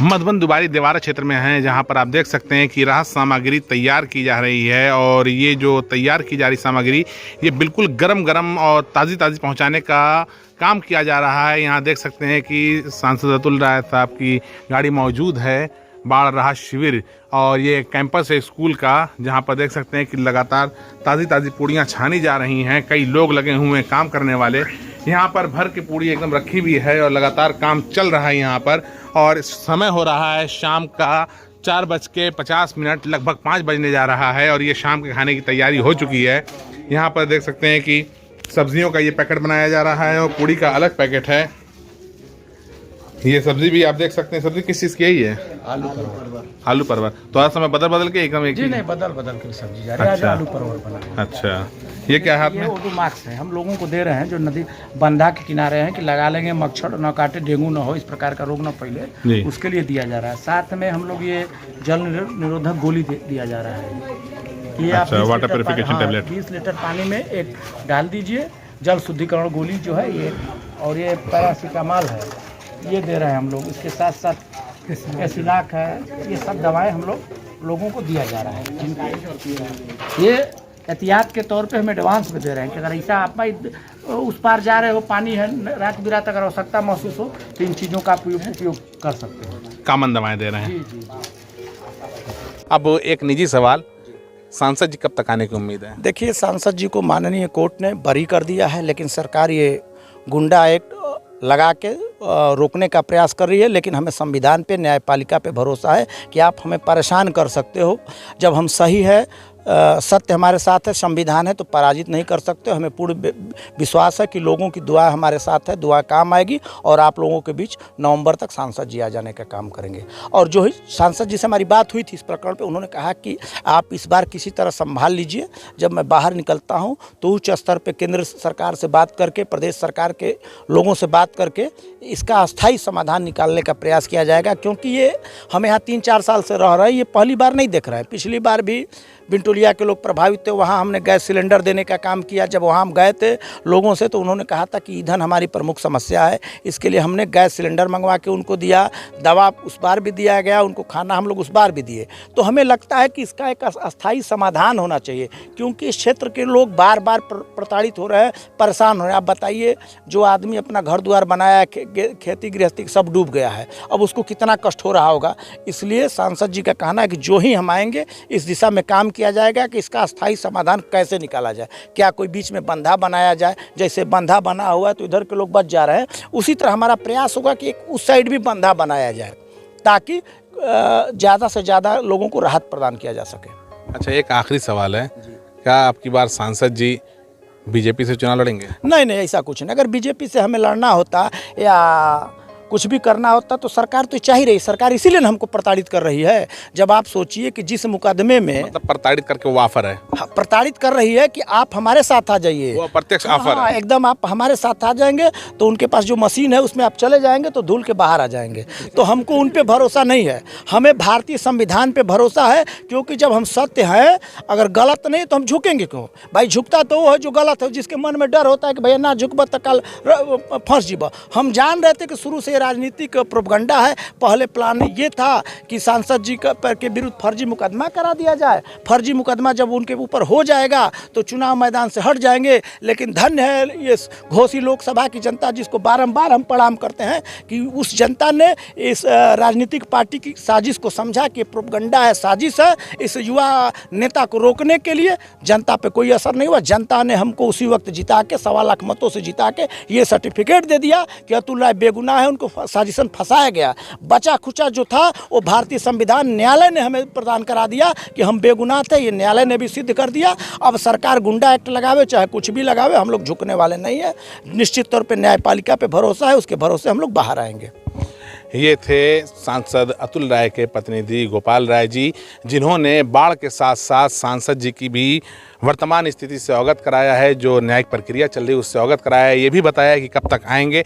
मधुबन दुबारी देवारा क्षेत्र में हैं, जहां पर आप देख सकते हैं कि राहत सामग्री तैयार की जा रही है। और ये जो तैयार की जा रही सामग्री ये बिल्कुल गरम गरम और ताज़ी पहुंचाने का काम किया जा रहा है। यहां देख सकते हैं कि सांसद अतुल राय साहब की गाड़ी मौजूद है, बाढ़ राहत शिविर। और ये कैंपस है स्कूल का, जहां पर देख सकते हैं कि लगातार ताज़ी पूड़ियाँ छानी जा रही हैं। कई लोग लगे हुए हैं काम करने वाले। यहाँ पर भर के पूड़ी एकदम रखी भी है और लगातार काम चल रहा है यहाँ पर। और समय हो रहा है शाम का 4:50, लगभग 5 बजने जा रहा है और ये शाम के खाने की तैयारी हो चुकी है। यहाँ पर देख सकते हैं कि सब्जियों का ये पैकेट बनाया जा रहा है और पूड़ी का अलग पैकेट है। ये सब्जी भी आप देख सकते हैं। सब्जी किस चीज़ की है? ये आलू परवर। थोड़ा समय बदल के एकदम एक जी नहीं, बदल के सब्जी जा रही है। अच्छा। आलू परवर बना। अच्छा, ये क्या है आपने? ये ओडोमॉक्स है, हम लोगों को दे रहे हैं जो नदी बंधा के किनारे हैं कि लगा लेंगे, मच्छर न काटे, डेंगू न हो, इस प्रकार का रोग न फैले, उसके लिए दिया जा रहा है। साथ में हम लोग ये जल निरोधक गोली दिया जा रहा है। ये अच्छा, आप वाटर प्यूरिफिकेशन टैबलेट 20 लीटर पानी में एक डाल दीजिए, जल शुद्धिकरण गोली जो है ये। और ये पैरासीटामॉल है, ये दे रहे हैं हम लोग। इसके साथ साथ एसिलाक है, ये सब दवाएं हम लोगों को दिया जा रहा है। ये एहतियात के तौर पे हम एडवांस में दे रहे हैं कि अगर ऐसा आप उस पार जा रहे हो, पानी है, रात बिरात अगर आवश्यकता महसूस हो तो इन चीज़ों का उपयोग कर सकते हो। कामन दवाएं दे रहे हैं। जी। अब एक निजी सवाल, सांसद जी कब तक आने की उम्मीद है? देखिए, सांसद जी को माननीय कोर्ट ने बरी कर दिया है, लेकिन सरकार ये गुंडा एक्ट लगा के रोकने का प्रयास कर रही है। लेकिन हमें संविधान पे, न्यायपालिका पे भरोसा है कि आप हमें परेशान कर सकते हो। जब हम सही है, सत्य हमारे साथ है, संविधान है, तो पराजित नहीं कर सकते। हमें पूर्ण विश्वास है कि लोगों की दुआ हमारे साथ है, दुआ काम आएगी और आप लोगों के बीच नवंबर तक सांसद जी आ जाने का काम करेंगे। और जो ही सांसद जी से हमारी बात हुई थी इस प्रकरण पे, उन्होंने कहा कि आप इस बार किसी तरह संभाल लीजिए। जब मैं बाहर निकलता हूँ तो उच्च स्तर पर केंद्र सरकार से बात करके, प्रदेश सरकार के लोगों से बात करके इसका अस्थायी समाधान निकालने का प्रयास किया जाएगा। क्योंकि ये हम यहाँ 3-4 साल से रह रहे हैं, ये पहली बार नहीं देख रहे हैं। पिछली बार भी बिंटोलिया के लोग प्रभावित थे, वहाँ हमने गैस सिलेंडर देने का काम किया। जब वहाँ हम गए थे लोगों से तो उन्होंने कहा था कि ईंधन हमारी प्रमुख समस्या है, इसके लिए हमने गैस सिलेंडर मंगवा के उनको दिया, दवा उस बार भी दिया गया, उनको खाना हम लोग उस बार भी दिए। तो हमें लगता है कि इसका एक अस्थायी समाधान होना चाहिए, क्योंकि इस क्षेत्र के लोग बार बार प्रताड़ित हो रहे हैं, परेशान हो रहे हैं। आप बताइए, जो आदमी अपना घर द्वार बनाया, खेती गृहस्थी सब डूब गया है, अब उसको कितना कष्ट हो रहा होगा। इसलिए सांसद जी का कहना है कि जो ही हम आएंगे इस दिशा में काम किया जाएगा कि इसका अस्थायी समाधान कैसे निकाला जाए। क्या कोई बीच में बंधा बनाया जाए? जैसे बंधा बना हुआ है तो इधर के लोग बच जा रहे हैं, उसी तरह हमारा प्रयास होगा कि एक उस साइड भी बंधा बनाया जाए, ताकि ज़्यादा से ज़्यादा लोगों को राहत प्रदान किया जा सके। अच्छा, एक आखिरी सवाल है, क्या आपकी बार सांसद जी बीजेपी से चुनाव लड़ेंगे? नहीं, ऐसा कुछ नहीं। अगर बीजेपी से हमें लड़ना होता या कुछ भी करना होता तो सरकार तो चाह ही रही, सरकार इसीलिए ना हमको प्रताड़ित कर रही है। जब आप सोचिए कि जिस मुकदमे में, मतलब प्रताड़ित करके वो ऑफर है? हाँ, प्रताड़ित कर रही है कि आप हमारे साथ आ जाइए। वो प्रत्यक्ष ऑफर है एकदम। आप हमारे साथ आ जाएंगे तो उनके पास जो मशीन है उसमें आप चले जाएंगे तो धूल के बाहर आ जाएंगे। तो हमको उन पे भरोसा नहीं है, हमें भारतीय संविधान पे भरोसा है। क्योंकि जब हम सत्य हैं, अगर गलत नहीं तो हम झुकेंगे क्यों? भाई झुकता तो वो है जो गलत है, जिसके मन में डर होता है कि भैया ना झुकब तो कल फंस जीब। हम जान रहे थे कि शुरू से राजनीतिक प्रोपगंडा है। पहले प्लान ये था कि सांसद जी के विरुद्ध फर्जी मुकदमा करा दिया जाए। फर्जी मुकदमा जब उनके ऊपर हो जाएगा तो चुनाव मैदान से हट जाएंगे। लेकिन धन्य है ये घोसी लोकसभा की जनता, जिसको बारंबार हम प्रणाम करते हैं कि उस जनता ने इस राजनीतिक पार्टी की साजिश को समझा कि प्रोपगंडा है, साजिश है। इस युवा नेता को रोकने के लिए जनता पे कोई असर नहीं हुआ। जनता ने हमको उसी वक्त जिता के, 1.25 लाख मतों से जिता के ये सर्टिफिकेट दे दिया कि अतुल राय बेगुनाह है, उनको साजिशन फंसाया गया। बचा खुचा जो था वो भारतीय संविधान न्यायालय ने हमें प्रदान करा दिया कि हम बेगुनाह थे, ये न्यायालय ने भी सिद्ध कर दिया। अब सरकार गुंडा एक्ट लगावे चाहे कुछ भी लगावे, हम लोग झुकने वाले नहीं है। निश्चित तौर पे न्यायपालिका पे भरोसा है, उसके भरोसे हम लोग बाहर आएंगे। ये थे सांसद अतुल राय के प्रतिनिधि गोपाल राय जी, जिन्होंने बाढ़ के साथ साथ सांसद जी की भी वर्तमान स्थिति से अवगत कराया है, जो न्यायिक प्रक्रिया चल रही है उससे अवगत कराया है। ये भी बताया कि कब तक आएंगे।